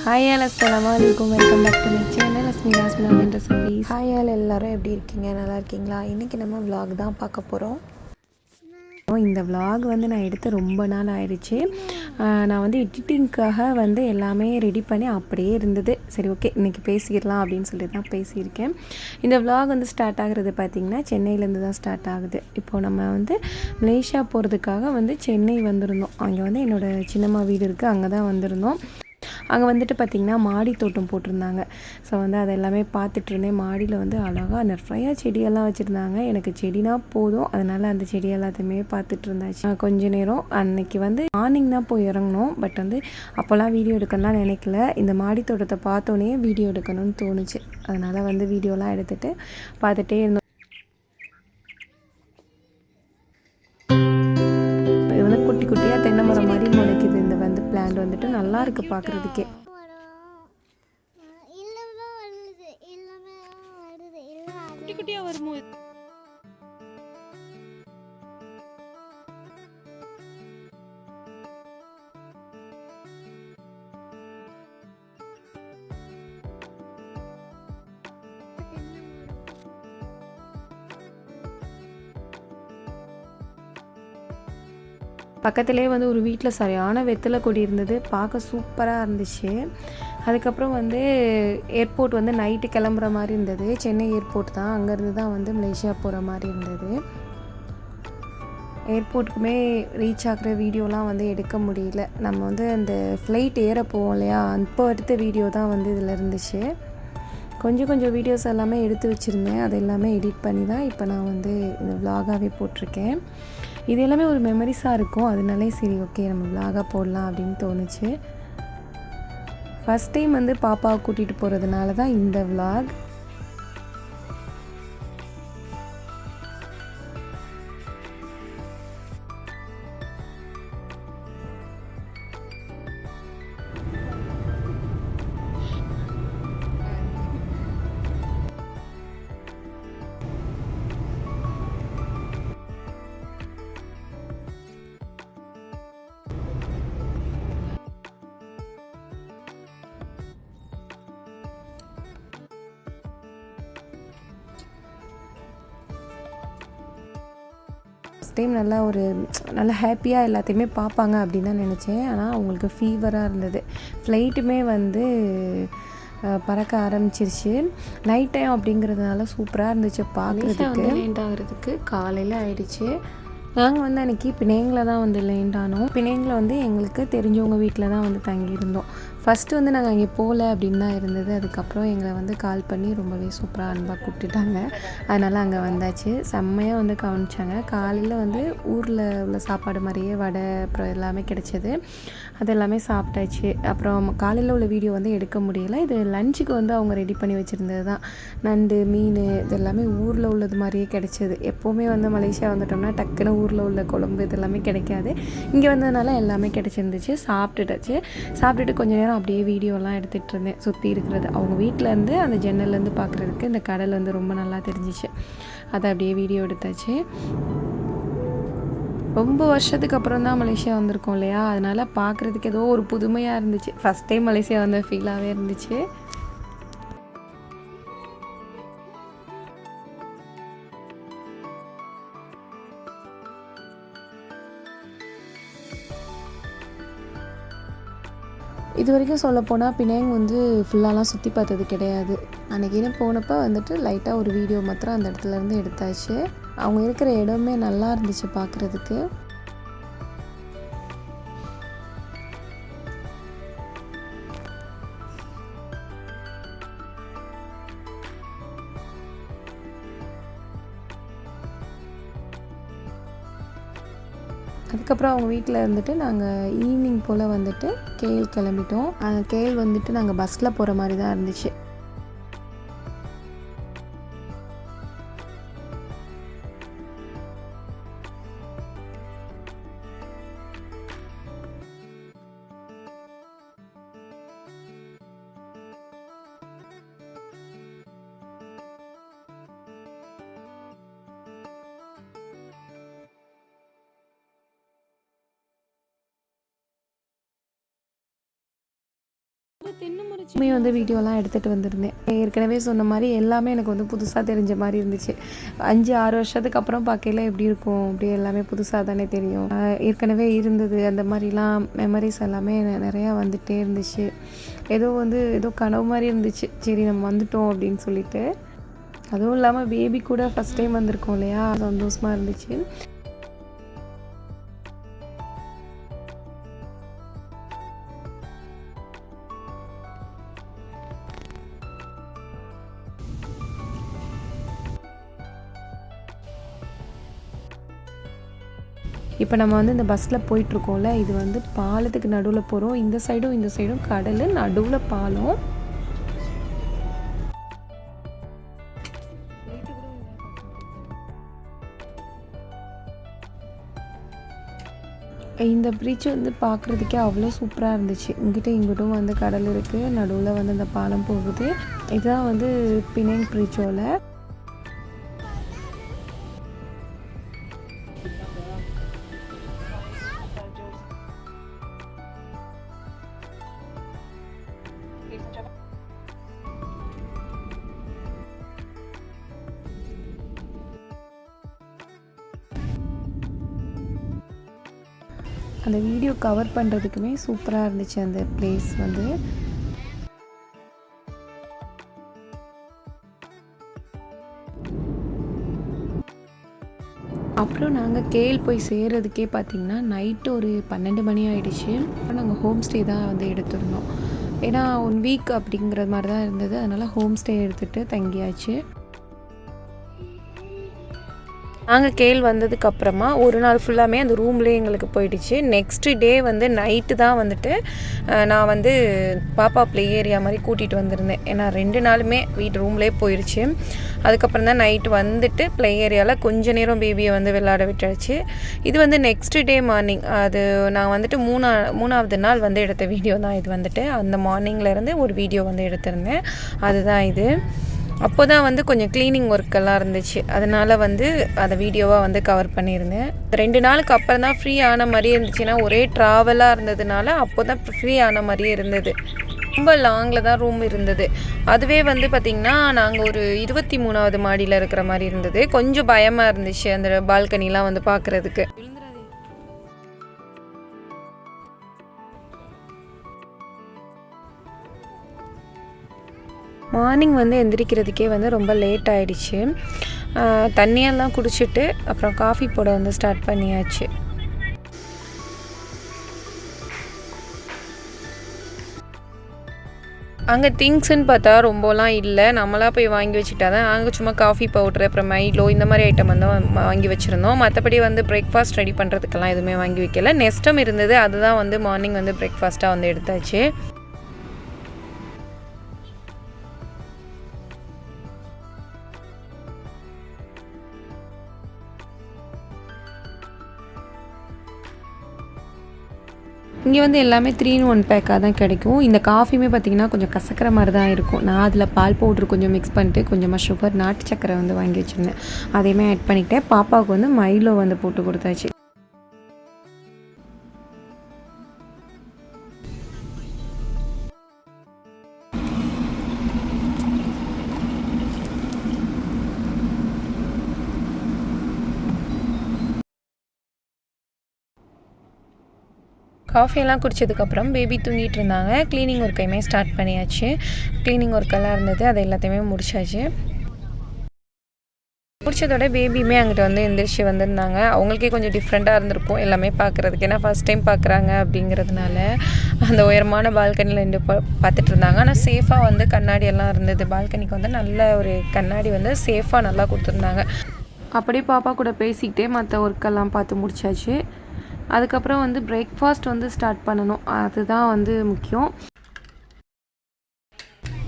Hi all அஸ்ஸலாமு அலைக்கும். Welcome back to my channel Asmira's vlog and recipes. Hi all, எல்லோரும் எப்படி இருக்கீங்க? நல்லா இருக்கீங்களா? இன்றைக்கி நம்ம vlog தான் பார்க்க போகிறோம். இந்த vlog நான் எடுத்து ரொம்ப நாள் ஆயிடுச்சு. நான் எடிட்டிங்காக எல்லாமே ரெடி பண்ணி அப்படியே இருந்தது. சரி, ஓகே, இன்றைக்கி பேசிடலாம் அப்படின்னு சொல்லி தான் பேசியிருக்கேன். இந்த vlog ஸ்டார்ட் ஆகுறது பார்த்திங்கன்னா சென்னையிலேருந்து தான் ஸ்டார்ட் ஆகுது. இப்போது நம்ம மலேசியா போகிறதுக்காக சென்னை வந்திருந்தோம். அங்கே என்னோடய சின்னம்மா வீடு இருக்குது, அங்கே தான் வந்திருந்தோம். அங்கே பார்த்திங்கன்னா மாடி தோட்டம் போட்டிருந்தாங்க. ஸோ அது எல்லாமே பார்த்துட்டு இருந்தேன். மாடியில் அழகாக நிறையா செடியெல்லாம் வச்சுருந்தாங்க. எனக்கு செடினா போதும், அதனால் அந்த செடி எல்லாத்தையுமே பார்த்துட்டு இருந்தாச்சு கொஞ்ச நேரம். அன்னைக்கு மார்னிங் தான் போய் இறங்கணும். பட் அப்போல்லாம் வீடியோ எடுக்கணும்லாம் நினைக்கல. இந்த மாடி தோட்டத்தை பார்த்தோன்னே வீடியோ எடுக்கணும்னு தோணுச்சு. அதனால் வீடியோலாம் எடுத்துகிட்டு பார்த்துட்டே இருந்தோம். இது குட்டி குட்டியாக தென்னை மரம் மாதிரி முளைக்குது. இந்த பிளான்ட் நல்லா இருக்குது பார்க்குறதுக்கே. குட்டி குட்டியாக வரும்போது பக்கத்துலேயே ஒரு வீட்டில் சரியான வெத்தலை கொடி இருந்தது. பார்க்க சூப்பராக இருந்துச்சு. அதுக்கப்புறம் ஏர்போர்ட் நைட்டு கிளம்புற மாதிரி இருந்தது. சென்னை ஏர்போர்ட் தான். அங்கேருந்து தான் மலேசியா போகிற மாதிரி இருந்தது. ஏர்போர்ட்டுக்குமே ரீச் ஆகிற வீடியோலாம் எடுக்க முடியல. நம்ம அந்த ஃப்ளைட் ஏற போவோம் இல்லையா, அப்போ எடுத்த வீடியோ தான் இதில் இருந்துச்சு. கொஞ்சம் வீடியோஸ் எல்லாமே எடுத்து வச்சுருந்தேன். அது எல்லாமே எடிட் பண்ணி தான் இப்போ நான் இந்த விலாகாகவே போட்டிருக்கேன். இது எல்லாமே ஒரு மெமரிஸாக இருக்கும். அதனாலே சரி, ஓகே, நம்ம விலாகாக போடலாம் அப்படின்னு தோணுச்சு. ஃபஸ்ட் டைம் பாப்பாவை கூட்டிகிட்டு போகிறதுனால தான் இந்த விலாக். டைம் நல்லா ஹாப்பியாக எல்லாத்தையுமே பார்ப்பாங்க அப்படின்னு தான் நினச்சேன். ஆனால் அவங்களுக்கு ஃபீவராக இருந்தது. ஃப்ளைட்டுமே பறக்க ஆரம்பிச்சிருச்சு. நைட் டைம் அப்படிங்கிறதுனால சூப்பராக இருந்துச்சு பார்க்குறதுக்கு. லேண்ட் ஆகிறதுக்கு காலையில் ஆயிடுச்சு. நாங்கள் அன்றைக்கி பிணைங்கில் தான் லேண்ட் ஆனோம். பிணைங்கில் எங்களுக்கு தெரிஞ்சவங்க வீட்டில் தான் தங்கியிருந்தோம். ஃபஸ்ட்டு நாங்கள் அங்கே போகல அப்படின்னு தான் இருந்தது. அதுக்கப்புறம் எங்களை கால் பண்ணி ரொம்பவே சூப்பராக அன்பாக கூப்பிட்டுட்டாங்க. அதனால் அங்கே வந்தாச்சு. செம்மையாக கவனிச்சாங்க. காலையில் ஊரில் உள்ள சாப்பாடு மாதிரியே வடை அப்புறம் எல்லாமே கிடைச்சது. அது எல்லாமே சாப்பிட்டாச்சு. அப்புறம் காலையில் உள்ள வீடியோ எடுக்க முடியலை. இது லஞ்சுக்கு அவங்க ரெடி பண்ணி வச்சுருந்தது தான். நண்டு, மீன் இது எல்லாமே ஊரில் உள்ளது மாதிரியே கிடைச்சது. எப்போவுமே மலேசியா வந்துட்டோம்னா டக்குன்னு ஊரில் உள்ள குழம்பு இது எல்லாமே கிடைக்காது. இங்கே வந்ததுனால எல்லாமே கிடைச்சிருந்துச்சு. சாப்பிட்டுட்டு கொஞ்சம் நேரம் அப்படியே வீடியோலாம் எடுத்துகிட்டு இருந்தேன். சுற்றி இருக்கிறது அவங்க வீட்டிலேருந்து அந்த ஜன்னல்லேருந்து பார்க்குறதுக்கு இந்த கடல் ரொம்ப நல்லா தெரிஞ்சிச்சு. அதை அப்படியே வீடியோ எடுத்தாச்சு. ரொம்ப வருஷத்துக்கு அப்புறம் தான் மலேசியா வந்திருக்கோம் இல்லையா, அதனால் பார்க்குறதுக்கு ஏதோ ஒரு புதுமையாக இருந்துச்சு. ஃபஸ்ட் டைம் மலேசியா வந்த ஃபீலாகவே இருந்துச்சு. இது வரைக்கும் சொல்லப்போனால் பிணைங் ஃபுல்லாலாம் சுற்றி பார்த்தது கிடையாது. அன்றைக்கின்னு போனப்போ லைட்டாக ஒரு வீடியோ மாத்திரம் அந்த இடத்துலேருந்து எடுத்தாச்சு. அவங்க இருக்கிற இடமே நல்லா இருந்துச்சு பார்க்குறதுக்கு. அதுக்கப்புறம் அவங்க வீட்டில் நாங்கள் ஈவினிங் போல் கேஎல் கிளம்பிட்டோம். கேஎல் நாங்கள் பஸ்ஸில் போகிற மாதிரி தான் இருந்துச்சு. வந்து வீடியோலாம் எடுத்துகிட்டு வந்திருந்தேன். ஏற்கனவே சொன்ன மாதிரி எல்லாமே எனக்கு வந்து புதுசாக தெரிஞ்ச மாதிரி இருந்துச்சு. 5-6 வருஷத்துக்கு அப்புறம் பார்க்கையில எப்படி இருக்கும், அப்படியே எல்லாமே புதுசாக தானே தெரியும். ஏற்கனவே இருந்தது அந்த மாதிரிலாம் மெமரிஸ் எல்லாமே நிறையா வந்துகிட்டே இருந்துச்சு. ஏதோ கனவு மாதிரி இருந்துச்சு. சரி நம்ம வந்துட்டோம் அப்படின்னு சொல்லிட்டு. அதுவும் இல்லாமல் பேபி கூட ஃபஸ்ட் டைம் வந்திருக்கோம் இல்லையா, சந்தோஷமாக இருந்துச்சு. இப்போ நம்ம வந்து இந்த பஸ்ஸில் போயிட்டுருக்கோம்ல, இது வந்து பாலத்துக்கு நடுவில் போகிறோம். இந்த சைடும் கடல், நடுவில் பாலம். இந்த பிரிட்ஜ் வந்து பார்க்குறதுக்கே அவ்வளோ சூப்பராக இருந்துச்சு. இங்கிட்டும் வந்து கடல் இருக்குது, நடுவில் வந்து அந்த பாலம் போகுது. இதுதான் வந்து பினாங் பிரிட்ஜோல. அந்த வீடியோ கவர் பண்ணுறதுக்குமே சூப்பராக இருந்துச்சு அந்த பிளேஸ் வந்து. அப்புறம் நாங்கள் கேல் போய் சேர்றதுக்கே பார்த்திங்கன்னா நைட்டு ஒரு 12 மணி ஆகிடுச்சு. அப்புறம் நாங்கள் ஹோம் ஸ்டே தான் வந்து எடுத்துருந்தோம். ஏன்னா 1 வீக் அப்படிங்கிற மாதிரி தான் இருந்தது. அதனால் ஹோம் ஸ்டே எடுத்துகிட்டு தங்கியாச்சு. நாங்கள் கேள் வந்ததுக்கப்புறமா ஒரு நாள் ஃபுல்லாமே அந்த ரூம்லேயே எங்களுக்கு போயிடுச்சு. நெக்ஸ்ட்டு டே வந்து நைட்டு தான் வந்துட்டு நான் வந்து பாப்பா ப்ளே ஏரியா மாதிரி கூட்டிகிட்டு வந்திருந்தேன். ஏன்னா 2 நாளுமே வீட்டு ரூம்லேயே போயிடுச்சு. அதுக்கப்புறம் தான் நைட்டு வந்துட்டு ப்ளே ஏரியாவில் கொஞ்ச நேரம் பேபியை வந்து விளையாட விட்டாச்சு. இது வந்து நெக்ஸ்ட்டு டே மார்னிங், அது நான் வந்துட்டு மூணாவது நாள் வந்து எடுத்த வீடியோ தான் இது. வந்துட்டு அந்த மார்னிங்லேருந்து ஒரு வீடியோ வந்து எடுத்திருந்தேன். அதுதான் இது. அப்போ தான் வந்து கொஞ்சம் க்ளீனிங் ஒர்க்கெல்லாம் இருந்துச்சு. அதனால் வந்து அதை வீடியோவாக வந்து கவர் பண்ணியிருந்தேன். 2 நாளுக்கு அப்புறம் தான் ஃப்ரீ ஆன மாதிரியே இருந்துச்சுன்னா, ஒரே ட்ராவலாக இருந்ததுனால அப்போ தான் ஃப்ரீ ஆன மாதிரியே இருந்தது. ரொம்ப லாங்கில் தான் ரூம் இருந்தது. அதுவே வந்து பார்த்திங்கன்னா நாங்கள் ஒரு 23வது மாடியில் இருக்கிற மாதிரி இருந்தது. கொஞ்சம் பயமாக இருந்துச்சு அந்த பால்கனிலாம் வந்து பார்க்குறதுக்கு. மார்னிங் வந்து எந்திரிக்கிறதுக்கே வந்து ரொம்ப லேட் ஆகிடுச்சு. தண்ணியெல்லாம் குடிச்சிட்டு அப்புறம் காஃபி போட வந்து ஸ்டார்ட் பண்ணியாச்சு. அங்கே திங்ஸ்ன்னு பார்த்தா ரொம்பலாம் இல்லை. நம்மளாக போய் வாங்கி வச்சுட்டா தான். நாங்கள் சும்மா காஃபி பவுட்ரு, அப்புறம் மைலோ இந்த மாதிரி ஐட்டம் வந்து வாங்கி வச்சுருந்தோம். மற்றபடி வந்து பிரேக்ஃபாஸ்ட் ரெடி பண்ணுறதுக்கெல்லாம் எதுவுமே வாங்கி வைக்கல. நெஸ்டம் இருந்தது, அதுதான் வந்து மார்னிங் வந்து பிரேக்ஃபாஸ்ட்டாக வந்து எடுத்தாச்சு. இங்கே வந்து எல்லாமே 3-in-1 பேக்காக தான் கிடைக்கும். இந்த காஃபியுமே பார்த்திங்கன்னா கொஞ்சம் கசக்கிற மாதிரி தான் இருக்கும். நான் அதில் பால் பவுட்ரு கொஞ்சம் மிக்ஸ் பண்ணிட்டு கொஞ்சமாக சுகர், நாட்டு சக்கரை வந்து வாங்கி வச்சுருந்தேன். அதையுமே ஆட் பண்ணிக்கிட்டேன். பாப்பாவுக்கு வந்து மைலோ வந்து போட்டு கொடுத்தாச்சு. காஃபியெல்லாம் குடித்ததுக்கப்புறம் பேபி தூங்கிட்டு இருந்தாங்க. க்ளீனிங் ஒர்க்கையுமே ஸ்டார்ட் பண்ணியாச்சு. க்ளீனிங் ஒர்க்கெல்லாம் இருந்தது, அதை எல்லாத்தையுமே முடிச்சாச்சு. முடிச்சதோட பேபியுமே அங்கிட்ட வந்து எந்திரிச்சு வந்திருந்தாங்க. அவங்களுக்கே கொஞ்சம் டிஃப்ரெண்ட்டாக இருந்திருக்கும் எல்லாமே பார்க்குறதுக்கு. ஏன்னா ஃபஸ்ட் டைம் பார்க்குறாங்க அப்படிங்கிறதுனால அந்த உயரமான பால்கனியில் நின்று பார்த்துட்டு இருந்தாங்க. ஆனால் சேஃபாக வந்து கண்ணாடியெல்லாம் இருந்தது. பால்கனிக்கு வந்து நல்ல ஒரு கண்ணாடி வந்து சேஃபாக நல்லா கொடுத்துருந்தாங்க. அப்படியே பாப்பா கூட பேசிக்கிட்டே மற்ற ஒர்க்கெல்லாம் பார்த்து முடிச்சாச்சு. அதுக்கப்புறம் வந்து பிரேக்ஃபாஸ்ட் வந்து ஸ்டார்ட் பண்ணணும், அதுதான் வந்து முக்கியம்.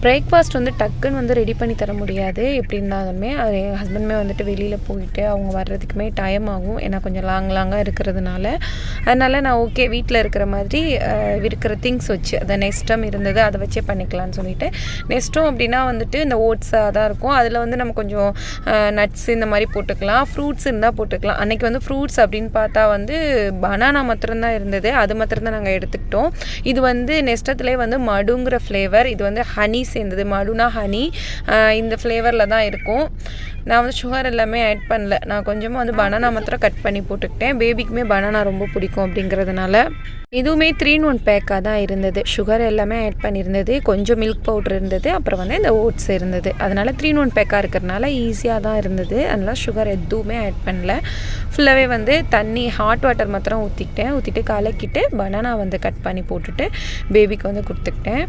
பிரேக்ஃபாஸ்ட் வந்து டக்குன்னு வந்து ரெடி பண்ணி தர முடியாது. எப்படி இருந்தாலுமே அது என் ஹஸ்பண்டுமே வந்துட்டு வெளியில் போயிட்டு அவங்க வர்றதுக்குமே டைம் ஆகும். ஏன்னா கொஞ்சம் லாங்காக இருக்கிறதுனால. அதனால் நான் ஓகே வீட்டில் இருக்கிற மாதிரி இருக்கிற திங்ஸ் வச்சு அந்த நெஸ்டம் இருந்தது அதை வச்சே பண்ணிக்கலான்னு சொல்லிட்டு நெஸ்டம் அப்படின்னா வந்துட்டு இந்த ஓட்ஸாக தான் இருக்கும். அதில் வந்து நம்ம கொஞ்சம் நட்ஸ் இந்த மாதிரி போட்டுக்கலாம், ஃப்ரூட்ஸ் இருந்தால் போட்டுக்கலாம். அன்றைக்கி வந்து ஃப்ரூட்ஸ் அப்படின்னு பார்த்தா வந்து பனானா மாத்திரம்தான் இருந்தது. அது மாத்திரம்தான் நாங்கள் எடுத்துக்கிட்டோம். இது வந்து நெஸ்டத்துலேயே வந்து மடுங்கிற ஃப்ளேவர், இது வந்து ஹனி சேர்ந்தது, மடுனா ஹனி, இந்த ஃப்ளேவரில் தான் இருக்கும். நான் வந்து சுகர் எல்லாமே ஆட் பண்ணல. நான் கொஞ்சமாக வந்து பனானா மாத்திரம் கட் பண்ணி போட்டுக்கிட்டேன். பேபிக்குமே பனானா ரொம்ப பிடிக்கும் அப்படிங்கிறதுனால. இதுவுமே 3-in-1 பேக்காக தான் இருந்தது. சுகர் எல்லாமே ஆட் பண்ணியிருந்தது, கொஞ்சம் மில்க் பவுடர் இருந்தது, அப்புறம் வந்து இந்த ஓட்ஸ் இருந்தது. அதனால் 3-in-1 பேக்காக இருக்கிறதுனால ஈஸியாக தான் இருந்தது. அதனால் சுகர் எதுவுமே ஆட் பண்ணல. ஃபுல்லாகவே வந்து தண்ணி ஹாட் வாட்டர் மாத்திரம் ஊற்றிட்டு கலக்கிட்டு பனானா வந்து கட் பண்ணி போட்டுட்டு பேபிக்கு வந்து கொடுத்துக்கிட்டேன்.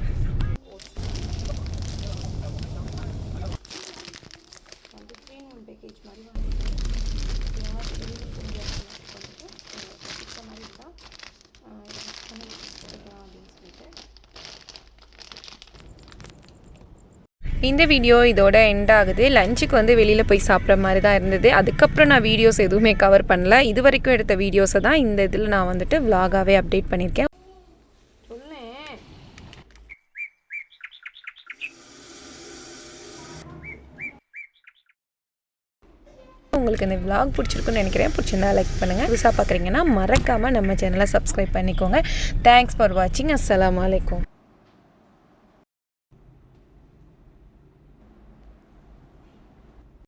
இந்த வீடியோ இதோட எண்ட் ஆகுது. லஞ்சுக்கு வந்து வெளியில் போய் சாப்பிட்ற மாதிரி தான் இருந்தது. அதுக்கப்புறம் நான் வீடியோஸ் எதுவுமே கவர் பண்ணல. இது வரைக்கும் எடுத்த வீடியோஸை தான் இந்த இதில் நான் வந்துட்டு விலாகாகவே அப்டேட் பண்ணியிருக்கேன். உங்களுக்கு இந்த விலாக் பிடிச்சிருக்குன்னு நினைக்கிறேன். பிடிச்சிருந்தா லைக் பண்ணுங்கள். புதுசாக பார்க்குறீங்கன்னா மறக்காமல் நம்ம சேனலை சப்ஸ்கிரைப் பண்ணிக்கோங்க. தேங்க்ஸ் ஃபார் வாட்சிங். அஸ்ஸலாமு அலைக்கும்.